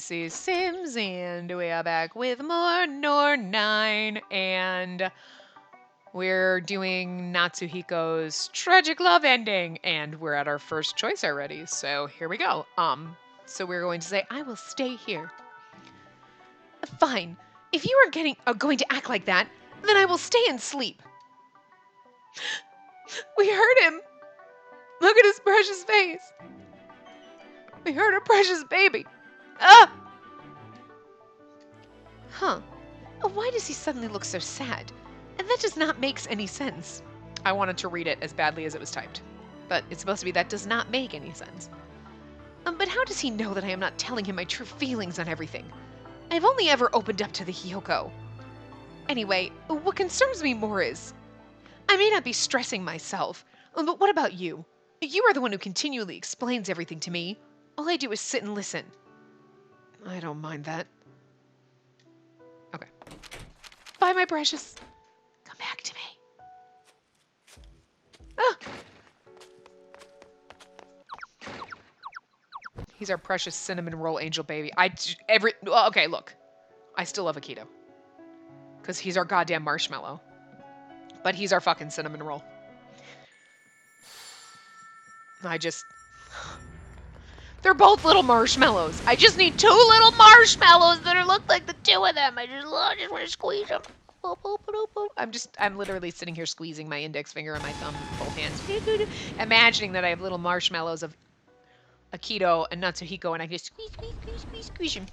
Spacey Sims, and we are back with more Norn9, and we're doing Natsuhiko's tragic love ending, and we're at our first choice already, so here we go. So we're going to say, I will stay here. Fine. If you are going to act like that, then I will stay and sleep. We hurt him. Look at his precious face. We hurt our precious baby. Ah! Huh. Why does he suddenly look so sad? And that does not make any sense. I wanted to read it as badly as it was typed. But it's supposed to be that does not make any sense. But how does he know that I am not telling him my true feelings on everything? I've only ever opened up to the Hyoko. Anyway, what concerns me more is, I may not be stressing myself, but what about you? You are the one who continually explains everything to me. All I do is sit and listen. I don't mind that. Okay. Bye, my precious. Come back to me. Ah! He's our precious cinnamon roll angel baby. Okay, look. I still love Akito. Because he's our goddamn marshmallow. But he's our fucking cinnamon roll. They're both little marshmallows. I just need 2 little marshmallows that look like the 2 of them. I just want to squeeze them. I'm literally sitting here squeezing my index finger and my thumb in both hands. Imagining that I have little marshmallows of Akito and Natsuhiko, and I just squeeze them.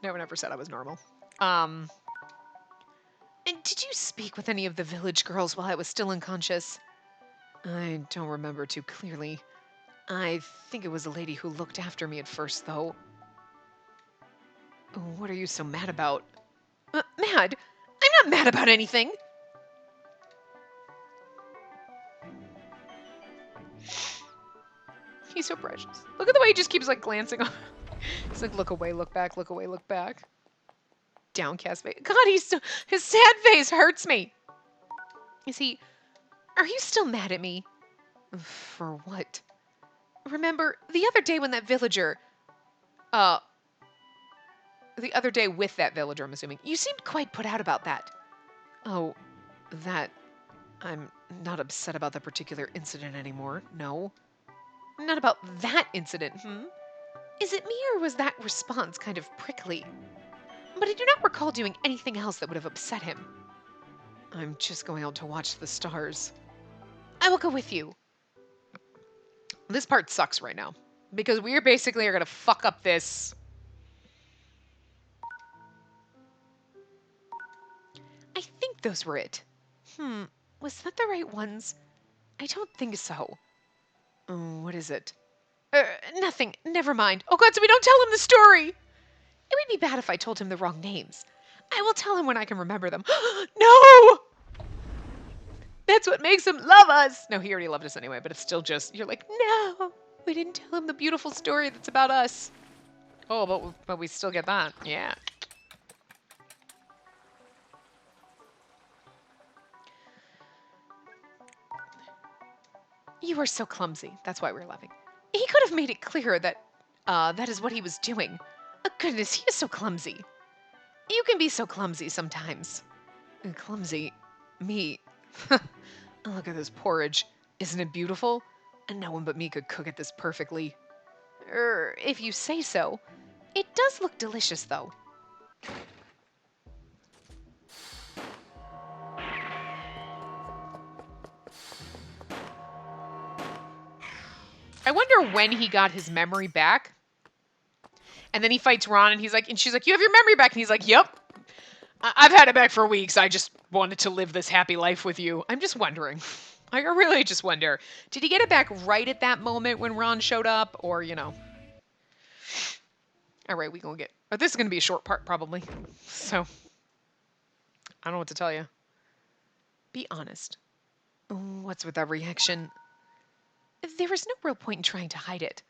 No one ever said I was normal. And did you speak with any of the village girls while I was still unconscious? I don't remember too clearly. I think it was a lady who looked after me at first, though. What are you so mad about? Mad? I'm not mad about anything! He's so precious. Look at the way he just keeps, like, glancing off. He's like, look away, look back, look away, look back. Downcast face. God, his sad face hurts me. Are you still mad at me? For what? Remember, the other day when that villager, the other day with that villager, I'm assuming, you seemed quite put out about that. Oh, that, I'm not upset about that particular incident anymore, no. Not about that incident, Is it me, or was that response kind of prickly? But I do not recall doing anything else that would have upset him. I'm just going out to watch the stars. I will go with you. This part sucks right now, because we basically are going to fuck up this. I think those were it. Was that the right ones? I don't think so. Oh, what is it? Nothing. Never mind. Oh God, so we don't tell him the story! It would be bad if I told him the wrong names. I will tell him when I can remember them. No! That's what makes him love us! No, he already loved us anyway, but it's still just, you're like, no! We didn't tell him the beautiful story that's about us. Oh, but we still get that. Yeah. You are so clumsy. That's why we're laughing. He could have made it clearer that that is what he was doing. Oh, goodness, he is so clumsy. You can be so clumsy sometimes. Clumsy? Me? Look at this porridge. Isn't it beautiful? And no one but me could cook it this perfectly. If you say so. It does look delicious, though. I wonder when he got his memory back. And then he fights Ron, and she's like, you have your memory back. And he's like, yep. I've had it back for weeks. I just wanted to live this happy life with you. I'm just wondering. I really just wonder. Did he get it back right at that moment when Ron showed up? Or, you know. All right, we gonna get... this is going to be a short part, probably. So, I don't know what to tell you. Be honest. What's with that reaction? There was no real point in trying to hide it.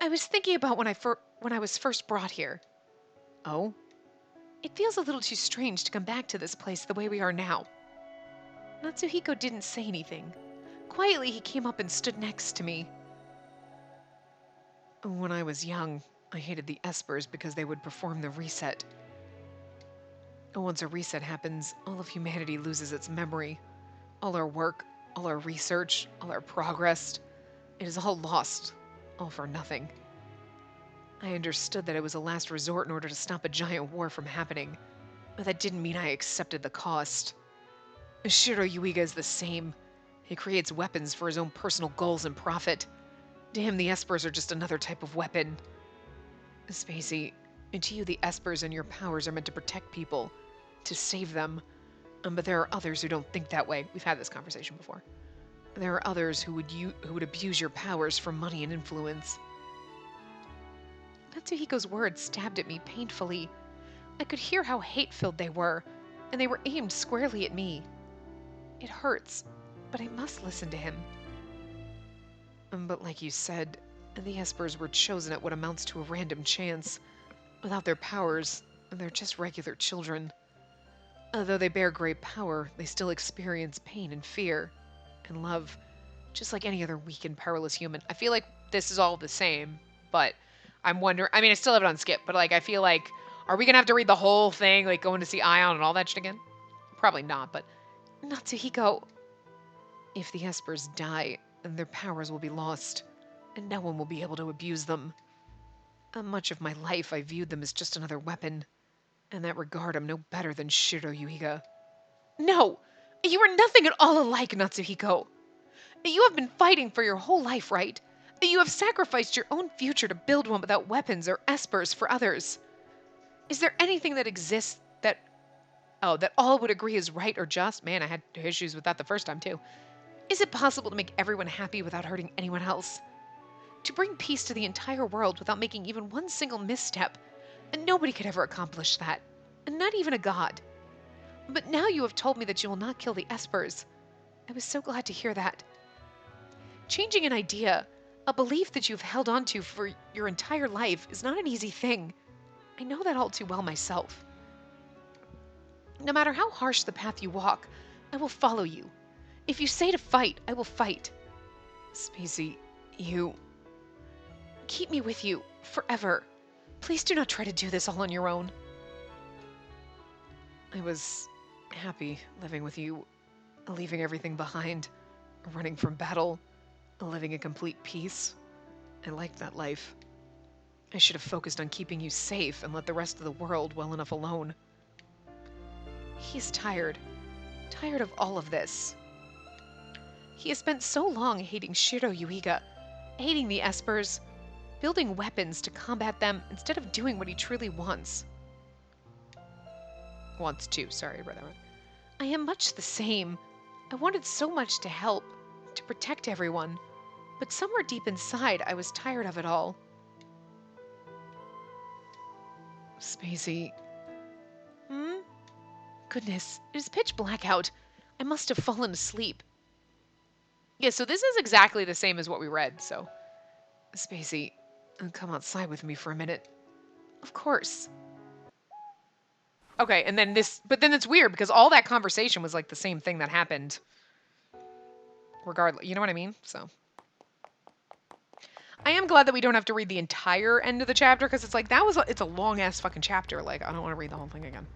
I was thinking about when I was first brought here. Oh? It feels a little too strange to come back to this place the way we are now. Natsuhiko didn't say anything. Quietly, he came up and stood next to me. When I was young, I hated the Espers because they would perform the reset. Once a reset happens, all of humanity loses its memory. All our work, all our research, all our progress, it is all lost, all for nothing. I understood that it was a last resort in order to stop a giant war from happening, but that didn't mean I accepted the cost. Shiro Yuiga is the same. He creates weapons for his own personal goals and profit. To him, the Espers are just another type of weapon. Spacey, to you, the Espers and your powers are meant to protect people, to save them. But there are others who don't think that way. We've had this conversation before. There are others who would abuse your powers for money and influence. Natsuhiko's words stabbed at me painfully. I could hear how hate-filled they were, and they were aimed squarely at me. It hurts, but I must listen to him. But like you said, the Espers were chosen at what amounts to a random chance. Without their powers, they're just regular children. Though they bear great power, they still experience pain and fear and love, just like any other weak and powerless human. I feel like this is all the same, but I'm wondering, I mean, I still have it on skip, but like, I feel like, are we gonna have to read the whole thing, like going to see Ion and all that shit again? Probably not, but Natsuhiko, if the Espers die, then their powers will be lost, and no one will be able to abuse them. Much of my life, I viewed them as just another weapon. In that regard, I'm no better than Shiro Yuiga. No! You are nothing at all alike, Natsuhiko. You have been fighting for your whole life, right? You have sacrificed your own future to build one without weapons or espers for others. Is there anything that exists that all would agree is right or just? Man, I had issues with that the first time, too. Is it possible to make everyone happy without hurting anyone else? To bring peace to the entire world without making even one single misstep? And nobody could ever accomplish that. And not even a god. But now you have told me that you will not kill the Espers. I was so glad to hear that. Changing an idea, a belief that you've held on to for your entire life, is not an easy thing. I know that all too well myself. No matter how harsh the path you walk, I will follow you. If you say to fight, I will fight. Spacey, you... Keep me with you, forever. Please do not try to do this all on your own. I was happy living with you, leaving everything behind, running from battle, living in complete peace. I liked that life. I should have focused on keeping you safe and let the rest of the world well enough alone. He's tired of all of this. He has spent so long hating Shiro Yuiga, hating the Espers, building weapons to combat them instead of doing what he truly wants. Wants to, sorry, I read that wrong. I am much the same. I wanted so much to help, to protect everyone, but somewhere deep inside, I was tired of it all. Spacey. Goodness, it is pitch black out. I must have fallen asleep. Yeah, so this is exactly the same as what we read, so. Spacey, come outside with me for a minute. Of course. Okay, and then this, but then it's weird because all that conversation was like the same thing that happened. Regardless, you know what I mean? So. I am glad that we don't have to read the entire end of the chapter because it's like, it's a long ass fucking chapter. Like, I don't want to read the whole thing again.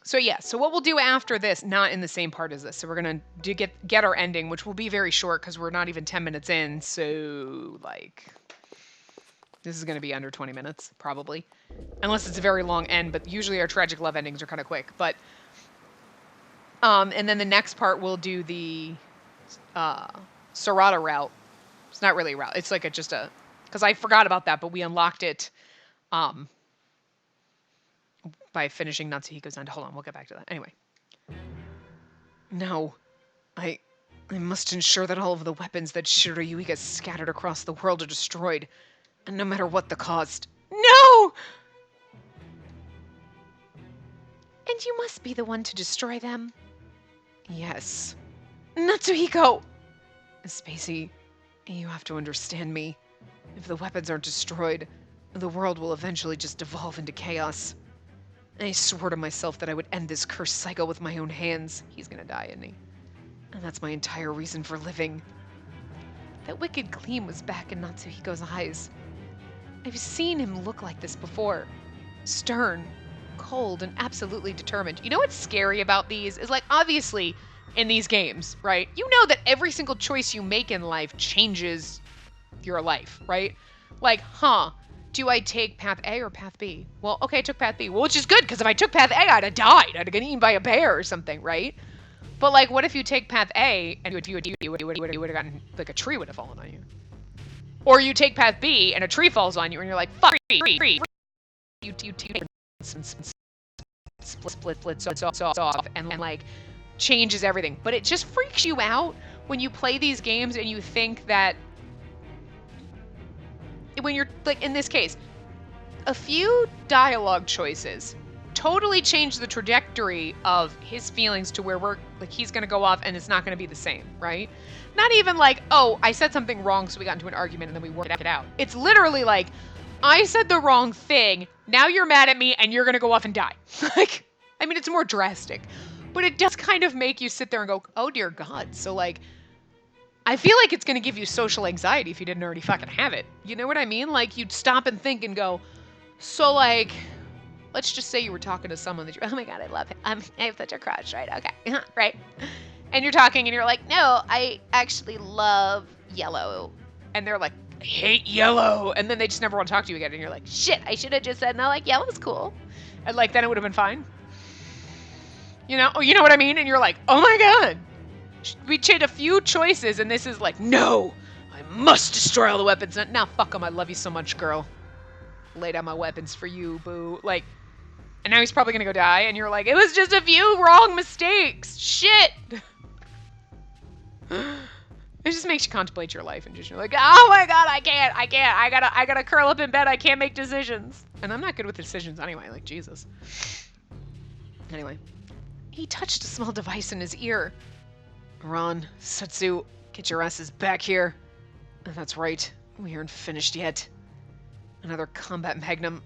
So yeah, so what we'll do after this, not in the same part as this, so we're gonna get our ending, which will be very short because we're not even 10 minutes in, so like, this is gonna be under 20 minutes, probably. Unless it's a very long end, but usually our tragic love endings are kind of quick, but, and then the next part we'll do the, Sarada route. It's not really a route, it's like because I forgot about that, but we unlocked it, by finishing Natsuhiko's end. Hold on, we'll get back to that. Anyway. No. I must ensure that all of the weapons that Shiro Yuiga scattered across the world are destroyed, and no matter what the cost. No! And you must be the one to destroy them. Yes. Natsuhiko! Spacey, you have to understand me. If the weapons aren't destroyed, the world will eventually just devolve into chaos. I swore to myself that I would end this cursed cycle with my own hands. He's gonna die, isn't he? And that's my entire reason for living. That wicked gleam was back in Natsuhiko's eyes. I've seen him look like this before. Stern, cold, and absolutely determined. You know what's scary about these is, like, obviously in these games, right? You know that every single choice you make in life changes your life, right? Like, do I take path A or path B? Well, okay, I took path B. Well, which is good, because if I took path A, I'd have died. I'd have gotten eaten by a bear or something, right? But, like, what if you take path A and you would have gotten, like, a tree would have fallen on you? Or you take path B and a tree falls on you and you're like, fuck, tree. You splits off and like changes everything. But it just freaks you out when you play these games and you think that when you're like in this case, a few dialogue choices totally change the trajectory of his feelings to where we're like he's gonna go off and it's not gonna be the same, right? Not even like, oh, I said something wrong, so we got into an argument and then we worked it out. It's literally like, I said the wrong thing, now you're mad at me and you're gonna go off and die. Like, I mean, it's more drastic, but it does kind of make you sit there and go, oh dear God. So like, I feel like it's gonna give you social anxiety if you didn't already fucking have it. You know what I mean? Like, you'd stop and think and go, so like, let's just say you were talking to someone that you're, oh my God, I love him. I have such a crush, right? Okay, right? And you're talking and you're like, no, I actually love yellow. And they're like, I hate yellow. And then they just never want to talk to you again. And you're like, shit, I should have just said, no, like, yellow's cool. And like, then it would have been fine. You know what I mean? And you're like, oh my God. We made a few choices and this is like, no, I must destroy all the weapons. Now, fuck them. I love you so much, girl. Lay down my weapons for you, boo. Like, and now he's probably gonna go die, and you're like, it was just a few wrong mistakes. Shit. It just makes you contemplate your life and just you're like, oh my God, I can't. I gotta curl up in bed. I can't make decisions. And I'm not good with decisions anyway, like Jesus. Anyway, he touched a small device in his ear. Ron, Setsu, get your asses back here. That's right, we aren't finished yet. Another combat magnum.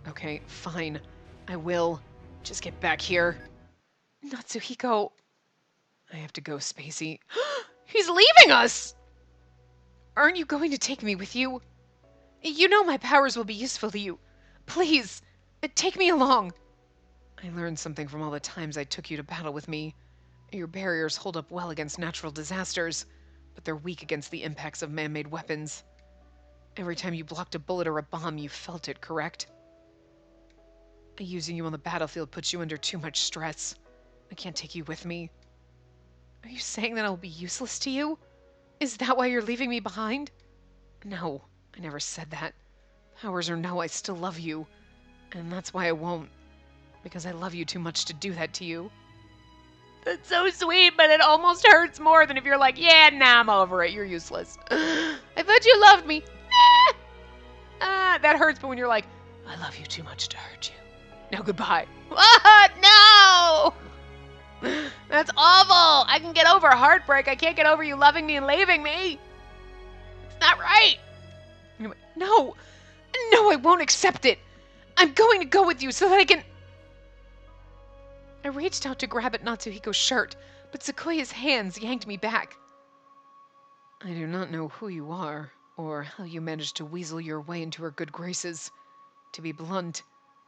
Okay, fine. I will. Just get back here. Natsuhiko. I have to go, Spacey. He's leaving us! Aren't you going to take me with you? You know my powers will be useful to you. Please, take me along. I learned something from all the times I took you to battle with me. Your barriers hold up well against natural disasters, but they're weak against the impacts of man-made weapons. Every time you blocked a bullet or a bomb, you felt it, correct? Using you on the battlefield puts you under too much stress. I can't take you with me. Are you saying that I'll be useless to you? Is that why you're leaving me behind? No, I never said that. Powers or no, I still love you. And that's why I won't. Because I love you too much to do that to you. That's so sweet, but it almost hurts more than if you're like, yeah, nah, I'm over it. You're useless. I thought you loved me. That hurts, but when you're like, I love you too much to hurt you. Now goodbye. No! That's awful. I can get over heartbreak. I can't get over you loving me and leaving me. It's not right. Anyway, no, I won't accept it. I'm going to go with you so that I can... I reached out to grab at Natsuhiko's shirt, but Sequoia's hands yanked me back. I do not know who you are, or how you managed to weasel your way into her good graces. To be blunt,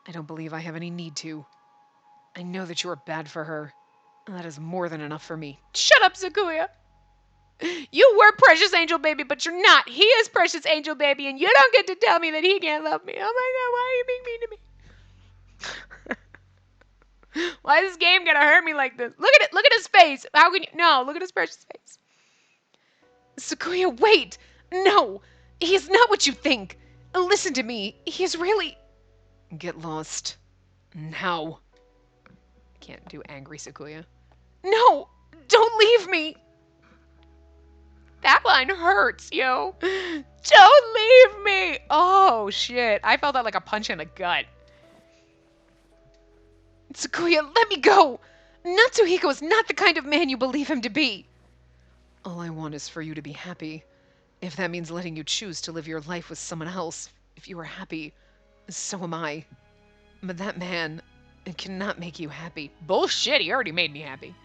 I don't believe I have any need to. I know that you are bad for her, and that is more than enough for me. Shut up, Sakuya! You were Precious Angel Baby, but you're not. He is Precious Angel Baby, and you don't get to tell me that he can't love me. Oh my God, why are you being mean to me? Why is this game gonna hurt me like this? Look at it. Look at his face. How can you? No, look at his precious face. Sakuya, wait. No, he is not what you think. Listen to me. He is really... Get lost. Now. Can't do angry Sakuya. No, don't leave me. That line hurts, yo. Don't leave me. Oh, shit. I felt that like a punch in the gut. Sakuya, let me go. Natsuhiko is not the kind of man you believe him to be. All I want is for you to be happy. If that means letting you choose to live your life with someone else, if you are happy, so am I. But that man cannot make you happy. Bullshit, he already made me happy.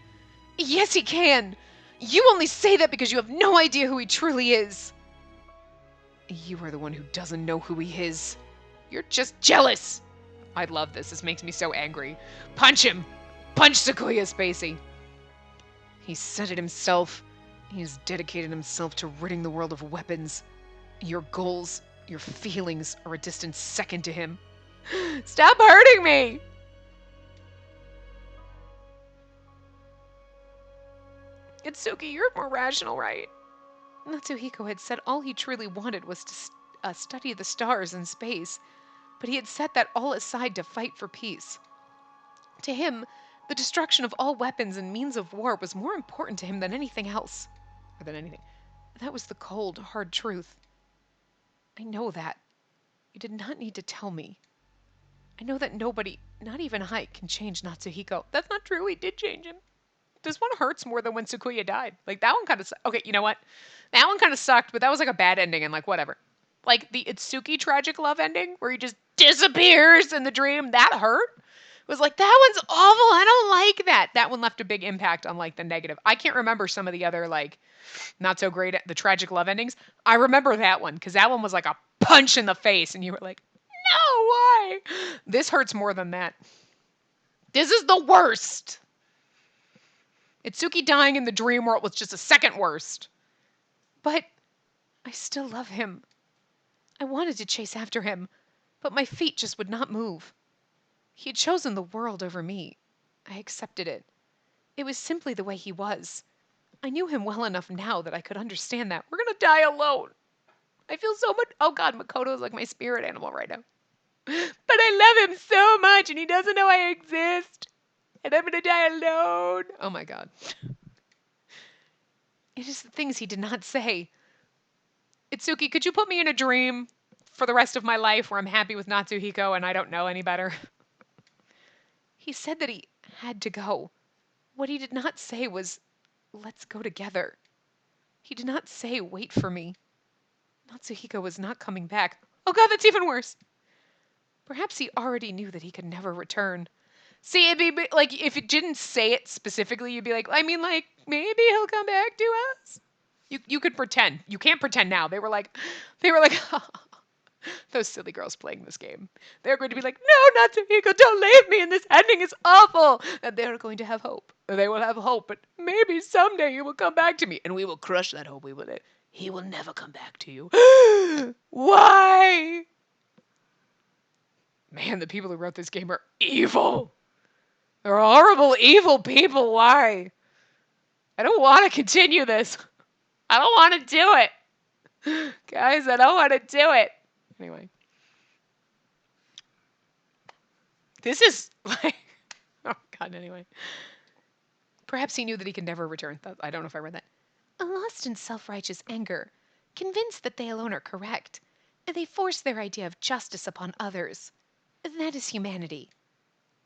Yes, he can! You only say that because you have no idea who he truly is. You are the one who doesn't know who he is. You're just jealous. I love this. This makes me so angry. Punch him! Punch Sequoia Spacey! He said it himself. He has dedicated himself to ridding the world of weapons. Your goals, your feelings are a distant second to him. Stop hurting me! Itsuki, you're more rational, right? Natsuhiko had said all he truly wanted was to study the stars in space, but he had set that all aside to fight for peace. To him, the destruction of all weapons and means of war was more important to him than anything else. Or than anything. That was the cold, hard truth. I know that. You did not need to tell me. I know that nobody, not even I, can change Natsuhiko. That's not true. He did change him. This one hurts more than when Sakuya died. Like, that one kind of... Okay, you know what? That one kind of sucked, but that was like a bad ending and like, whatever. Like, the Itsuki tragic love ending, where he just disappears in the dream, that hurt. It was like, that one's awful. I don't like that. That one left a big impact on, like, the negative. I can't remember some of the other, like, not so great, the tragic love endings. I remember that one, because that one was like a punch in the face, and you were like, no, why? This hurts more than that. This is the worst. Itsuki dying in the dream world was just a second worst. But I still love him. I wanted to chase after him, but my feet just would not move. He had chosen the world over me. I accepted it. It was simply the way he was. I knew him well enough now that I could understand that. We're gonna die alone. I feel so much... Oh god, Makoto is like my spirit animal right now. But I love him so much and he doesn't know I exist. And I'm gonna die alone. Oh my god. It is the things he did not say. Itsuki, could you put me in a dream for the rest of my life where I'm happy with Natsuhiko and I don't know any better? He said that he had to go. What he did not say was, let's go together. He did not say, wait for me. Natsuhiko was not coming back. Oh god, that's even worse. Perhaps he already knew that he could never return. See, it'd be like, if it didn't say it specifically, you'd be like, I mean, like, maybe he'll come back to us. You could pretend. You can't pretend now. They were like, those silly girls playing this game. They're going to be like, no, Natsuhiko, don't leave me, and this ending is awful. And they're going to have hope. They will have hope, but maybe someday he will come back to me, and we will crush that hope. He will never come back to you. Why? Man, the people who wrote this game are evil. They're horrible, evil people. Why? I don't want to continue this. I don't want to do it. Guys, I don't want to do it. Anyway. This is like... Oh, God, anyway. Perhaps he knew that he could never return. I don't know if I read that. Lost in self-righteous anger, convinced that they alone are correct, and they force their idea of justice upon others. That is humanity.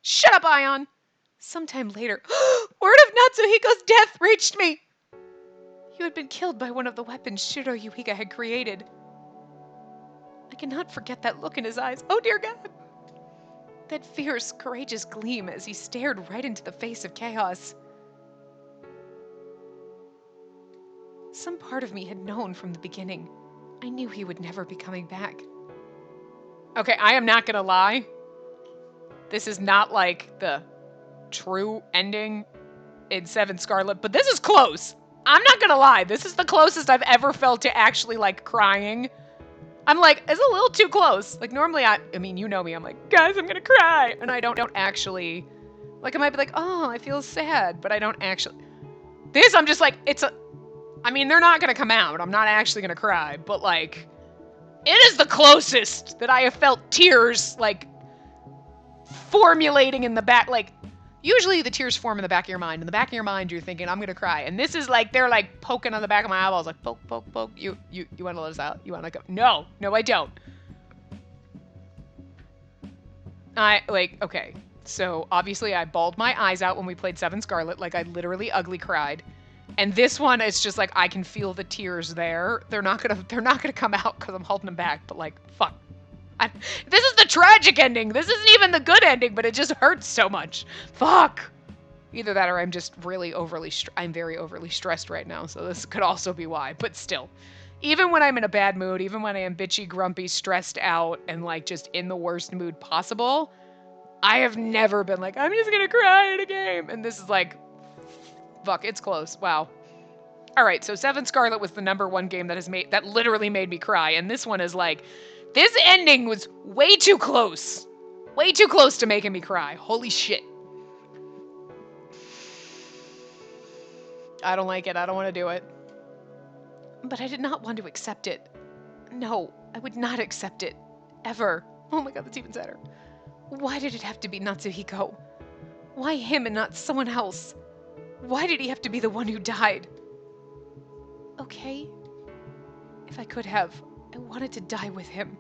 Shut up, Ion! Sometime later, word of Natsuhiko's death reached me! You had been killed by one of the weapons Shiro Yuiga had created. I cannot forget that look in his eyes. Oh, dear God! That fierce, courageous gleam as he stared right into the face of chaos. Some part of me had known from the beginning. I knew he would never be coming back. Okay, I am not gonna lie. This is not like the true ending in Seven Scarlet, but this is close. I'm not gonna lie. This is the closest I've ever felt to actually, like, crying. I'm like, it's a little too close. Like, normally I mean, you know me. I'm like, guys, I'm gonna cry. And I don't actually, like, I might be like, oh, I feel sad, but I don't actually. This, I'm just like, I mean, they're not gonna come out. I'm not actually gonna cry, but, like, it is the closest that I have felt tears, like, formulating in the back. Like, usually the tears form in the back of your mind. In the back of your mind, you're thinking, I'm gonna cry. And this is like, they're like poking on the back of my eyeballs, like, poke, poke, poke. You wanna let us out? You wanna go? No, I don't. Okay. So, obviously I bawled my eyes out when we played Seven Scarlet. Like, I literally ugly cried. And this one, it's just like I can feel the tears there. They're not gonna come out because I'm holding them back. But like, fuck. This is the tragic ending. This isn't even the good ending, but it just hurts so much. Fuck. Either that or I'm just really I'm very overly stressed right now. So this could also be why. But still, even when I'm in a bad mood, even when I am bitchy, grumpy, stressed out, and like just in the worst mood possible, I have never been like, I'm just gonna cry in a game. And this is like, fuck, it's close. Wow. All right, so Seven Scarlet was the #1 game that literally made me cry, and this one is like, this ending was way too close to making me cry. Holy shit. I don't like it. I don't want to do it. But I did not want to accept it. No, I would not accept it. Ever. Oh my god, that's even sadder. Why did it have to be Natsuhiko? Why him and not someone else? Why did he have to be the one who died? Okay. If I could have, I wanted to die with him.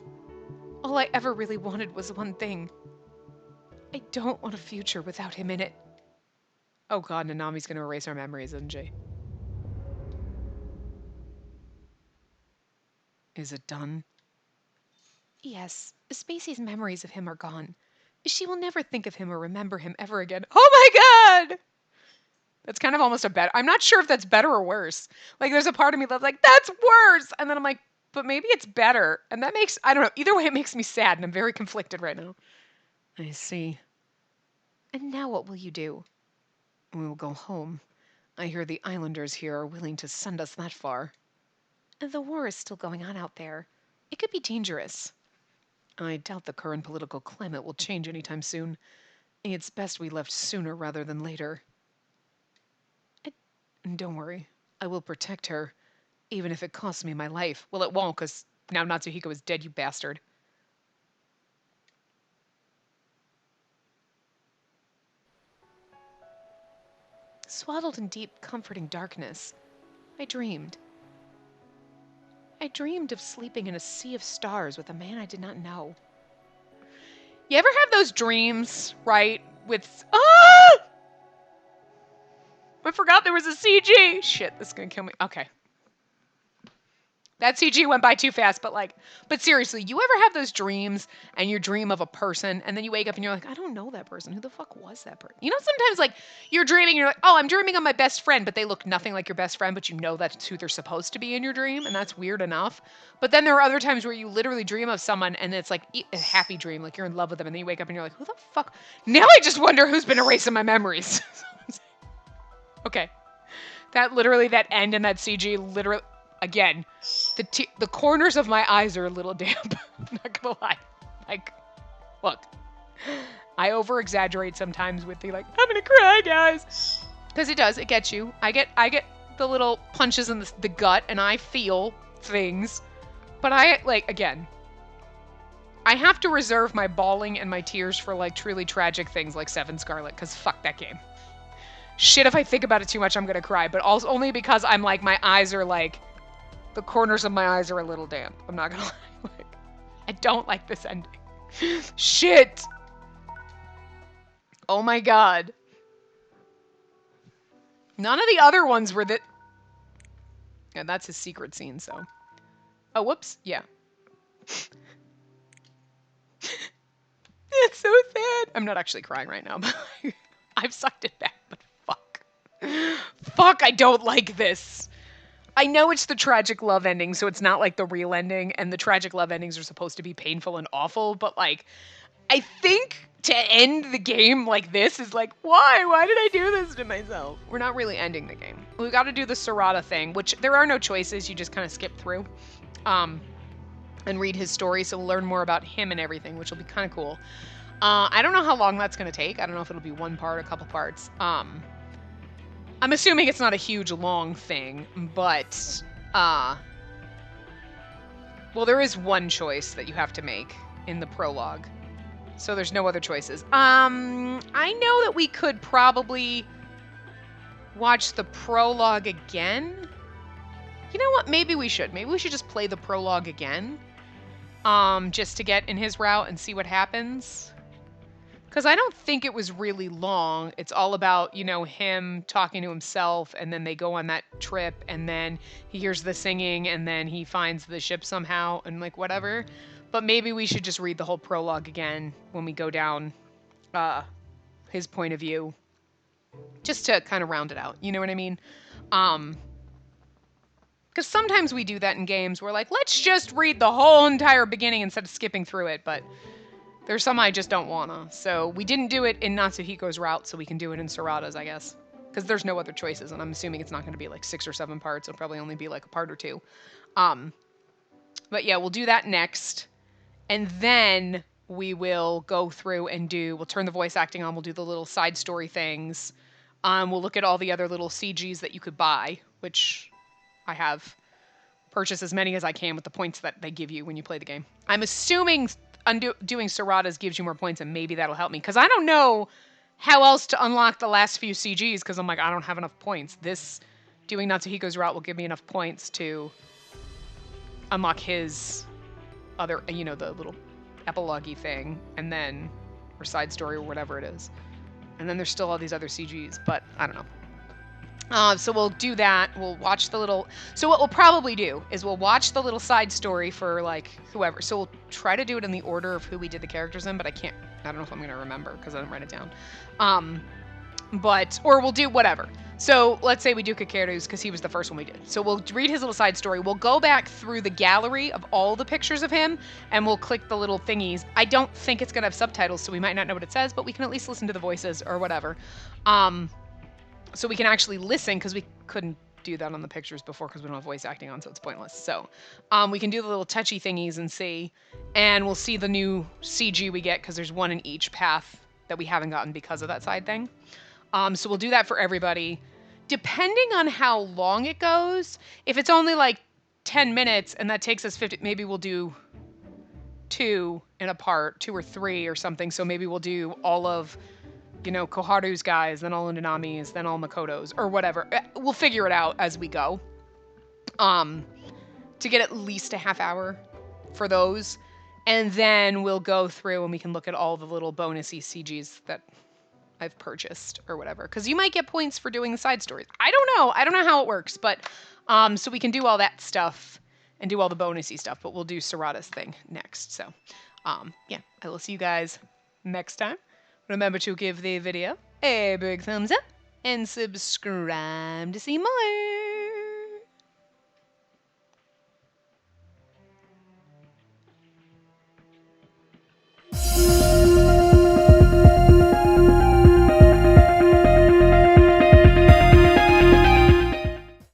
All I ever really wanted was one thing. I don't want a future without him in it. Oh god, Nanami's gonna erase our memories, isn't she? Is it done? Yes, Spacey's memories of him are gone. She will never think of him or remember him ever again. Oh my god! That's kind of almost a better. I'm not sure if that's better or worse. Like, there's a part of me that's like, that's worse! And then I'm like, but maybe it's better. And that makes, I don't know. Either way, it makes me sad, and I'm very conflicted right now. I see. And now what will you do? We will go home. I hear the islanders here are willing to send us that far. And the war is still going on out there. It could be dangerous. I doubt the current political climate will change anytime soon. It's best we left sooner rather than later. Don't worry. I will protect her, even if it costs me my life. Well, it won't, because now Natsuhiko is dead, you bastard. Swaddled in deep, comforting darkness, I dreamed. I dreamed of sleeping in a sea of stars with a man I did not know. You ever have those dreams, right? With, ah! I forgot there was a CG. Shit, this is gonna kill me. Okay. That CG went by too fast, but seriously, you ever have those dreams and you dream of a person and then you wake up and you're like, I don't know that person. Who the fuck was that person? You know, sometimes like you're dreaming and you're like, oh, I'm dreaming of my best friend, but they look nothing like your best friend, but you know that's who they're supposed to be in your dream, and that's weird enough. But then there are other times where you literally dream of someone and it's like a happy dream, like you're in love with them, and then you wake up and you're like, who the fuck? Now I just wonder who's been erasing my memories. Okay. That end in that CG literally, again, the corners of my eyes are a little damp. I'm not gonna lie. Like, look, I over-exaggerate sometimes with the like, I'm gonna cry, guys. Because it does, it gets you. I get the little punches in the gut and I feel things. But I, like, again, I have to reserve my bawling and my tears for like truly tragic things like Seven Scarlet, because fuck that game. Shit, if I think about it too much, I'm gonna cry. But also only because I'm like, my eyes are like, the corners of my eyes are a little damp. I'm not gonna lie. Like, I don't like this ending. Shit. Oh my god. None of the other ones were that. Yeah, that's his secret scene, so. Oh, whoops. Yeah. It's so sad. I'm not actually crying right now, but I've sucked it back, but fuck. Fuck, I don't like this. I know it's the tragic love ending, so it's not like the real ending, and the tragic love endings are supposed to be painful and awful, but like, I think to end the game like this is like, why? Why did I do this to myself? We're not really ending the game. We gotta do the Sarada thing, which there are no choices, you just kind of skip through. And read his story, so we'll learn more about him and everything, which will be kind of cool. I don't know how long that's gonna take. I don't know if it'll be one part, a couple parts. I'm assuming it's not a huge, long thing, but, well, there is one choice that you have to make in the prologue. So there's no other choices. I know that we could probably watch the prologue again. You know what? Maybe we should. Maybe we should just play the prologue again. Just to get in his route and see what happens. Because I don't think it was really long. It's all about, you know, him talking to himself, and then they go on that trip, and then he hears the singing, and then he finds the ship somehow, and like whatever. But maybe we should just read the whole prologue again when we go down his point of view, just to kind of round it out. You know what I mean? Because sometimes we do that in games. We're like, let's just read the whole entire beginning instead of skipping through it. But there's some I just don't wanna. So we didn't do it in Natsuhiko's route, so we can do it in Sarada's, I guess. Because there's no other choices, and I'm assuming it's not going to be like 6 or 7 parts. It'll probably only be like a part or 2. But yeah, we'll do that next. And then we will go through and we'll turn the voice acting on. We'll do the little side story things. We'll look at all the other little CGs that you could buy, which I have purchased as many as I can with the points that they give you when you play the game. I'm assuming doing Sarada's gives you more points, and maybe that'll help me. Because I don't know how else to unlock the last few CGs, because I'm like, I don't have enough points. Doing Natsuhiko's route will give me enough points to unlock his other, you know, the little epilogue-y thing, and then, or side story, or whatever it is. And then there's still all these other CGs, but I don't know. So we'll do that. We'll watch the little... So what we'll probably do is we'll watch the little side story for, like, whoever. So we'll try to do it in the order of who we did the characters in, but I don't know if I'm going to remember because I didn't write it down. Or we'll do whatever. So let's say we do Kakeru's because he was the first one we did. So we'll read his little side story. We'll go back through the gallery of all the pictures of him, and we'll click the little thingies. I don't think it's going to have subtitles, so we might not know what it says, but we can at least listen to the voices or whatever. So we can actually listen, because we couldn't do that on the pictures before because we don't have voice acting on, so it's pointless. So we can do the little touchy thingies and see, and we'll see the new CG we get, because there's one in each path that we haven't gotten because of that side thing. So we'll do that for everybody. Depending on how long it goes, if it's only like 10 minutes and that takes us 50, maybe we'll do 2 in a part, 2 or 3 or something. So maybe we'll do all of, you know, Koharu's guys, then all Nanami's, then all Makoto's, or whatever. We'll figure it out as we go. To get at least a half hour for those. And then we'll go through and we can look at all the little bonusy CGs that I've purchased or whatever. Because you might get points for doing the side stories. I don't know. I don't know how it works. But so we can do all that stuff and do all the bonusy stuff. But we'll do Sarada's thing next. So yeah, I will see you guys next time. Remember to give the video a big thumbs up and subscribe to see more.